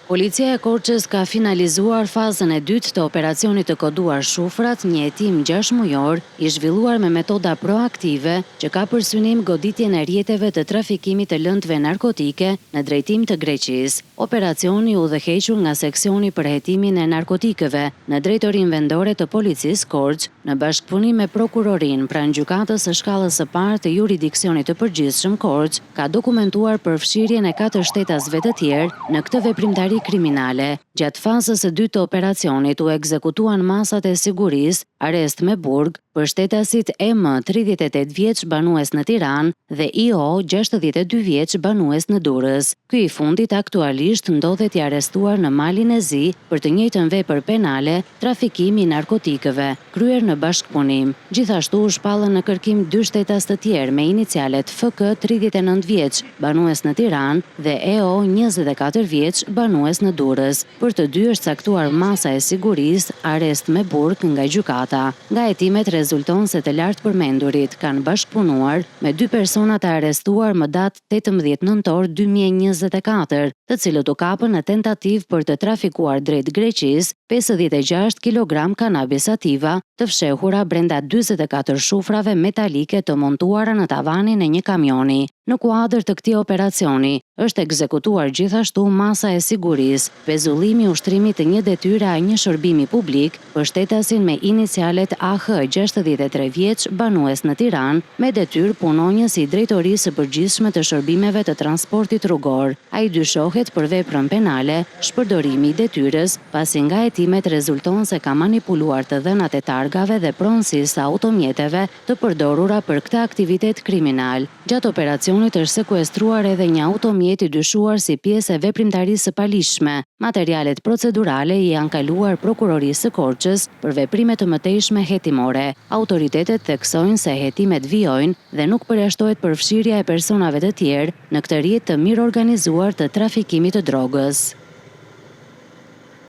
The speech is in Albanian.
Policia e Korçës ka finalizuar fazën e dytë të operacionit të koduar shufrat, një hetim 6 mujor i zhvilluar me metoda proaktive që ka për synim goditjen e rrjeteve të trafikimit të lëndëve narkotike në drejtim të Greqisë. Operacioni u udhëhequr nga seksioni për hetimin e narkotikëve në Drejtorinë Vendore të Policisë Korçë në bashkëpunim me prokurorinë pranë gjykatës së shkallës së parë të juridiksionit të përgjithshëm Korçë, ka dokumentuar përfshirjen e 4 shtetasve të tjerë në këtë veprimtari kriminale. Gjatë fazës së dytë të operacionit u ekzekutuan masat e sigurisë, arrest me burg për shtetasit EM 38 vjeç banues në Tiranë dhe IO 62 vjeç banues në Durrës. Ky i fundit aktualisht ndodhet i arrestuar në Malin e Zi për të njëjtën vepër penale, trafikim i narkotikëve, kryer në bashkëpunim. Gjithashtu u shpallën në kërkim 2 shtetas të tjerë me inicialet FK 39 vjeç banues në Tiranë dhe EO 24 vjeç banues në Durrës. Për të dy është caktuar masa e sigurisë, arrest me burg nga gjykata. Nga hetimet rezulton se të lartë përmendurit kanë bashkëpunuar me 2 persona të arrestuar më datë 18 nëntor 2024, të cilët u kapën në tentativë për të trafikuar drejt Greqisë 56 kg kanabis sativa të fshehura brenda 44 shufrave metalike të montuara në tavanin e një kamioni. Në kuadër të këtij operacioni është ekzekutuar gjithashtu masa e sigurisë, pezullimi i ushtrimit të një detyre a një shërbimi publik për shtetasin me inicialet AH 63 vjeç banues në Tiranë me detyrë punonjës i Drejtorisë së Përgjithshme të Shërbimeve të Transportit Rrugor. Ai dyshohet për veprën penale, shpërdorimi i detyrës, pasi nga hetimet rezulton se ka manipuluar të dhënat e targave dhe pronësisë së automjeteve të përdorura për këtë aktivitet kriminal. Gjatë operacionit është sekuestruar edhe një automjet i dyshuar si pjesë e veprimtarisë së palishme. Materialet procedurale i janë kaluar prokurorisë së Korçës për veprime të mëtejshme hetimore. Autoritetet theksojnë se hetimet vijojnë dhe nuk përjashtohet përfshirja e personave të tjerë në këtë rrjet të mirë organizuar të trafikimit të drogës.